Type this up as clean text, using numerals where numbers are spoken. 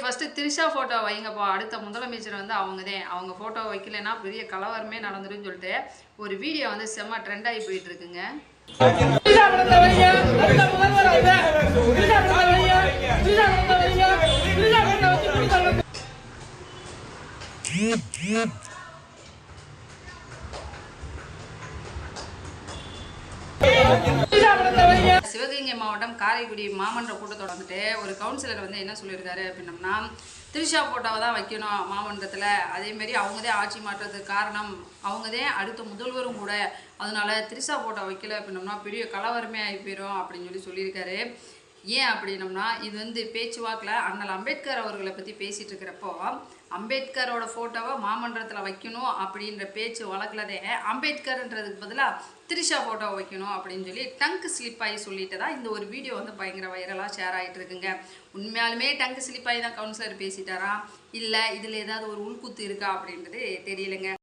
First Trisha photo வைங்கப்பா. அடுத்த முதலமைச்சர் வந்து அவங்கதான். அவங்க ஃபோட்டோ வைக்கலைன்னா பெரிய கலவரமே நடந்துருன்னு சொல்லிட்டு ஒரு வீடியோ வந்து செம்ம ட்ரெண்ட் ஆகி போயிட்டு இருக்குங்க. சிவகங்கை மாவட்டம் காரைக்குடி மாமன்ற கூட்டத்தோட வந்துட்டு ஒரு கவுன்சிலர் வந்து என்ன சொல்லியிருக்காரு அப்படின்னம்னா, திரிஷா போட்டோவை தான் வைக்கணும் மாமன்றத்தில். அதேமாரி அவங்கதான் ஆட்சி மாற்றத்துக்கு காரணம், அவங்கதான் அடுத்த முதல்வரும் கூட. அதனால திரிஷா போட்டோ வைக்கல அப்படின்னம்னா பெரிய கலவரமே ஆகி போயிடும் அப்படின்னு சொல்லியிருக்காரு. ஏன் அப்படின்னம்னா, இது வந்து பேச்சுவாக்கில் அண்ணல் அம்பேத்கர் அவர்களை பற்றி பேசிகிட்டு இருக்கிறப்போ அம்பேத்கரோட ஃபோட்டோவை மாமன்றத்தில் வைக்கணும் அப்படின்ற பேச்சு வழக்கில்தே அம்பேத்கர்ன்றதுக்கு பதிலாக திரிஷா ஃபோட்டோ வைக்கணும் அப்படின்னு சொல்லி டங்க் ஸ்லிப் ஆகி சொல்லிட்டு தான் இந்த ஒரு வீடியோ வந்து பயங்கர வைரலாக ஷேர் ஆகிட்டு இருக்குங்க. உண்மையாலுமே டங்க் ஸ்லிப் ஆகி தான் கவுன்சிலர் பேசிட்டாரா, இல்லை இதில் ஏதாவது ஒரு உள்குத்து இருக்கா அப்படின்றது தெரியலைங்க.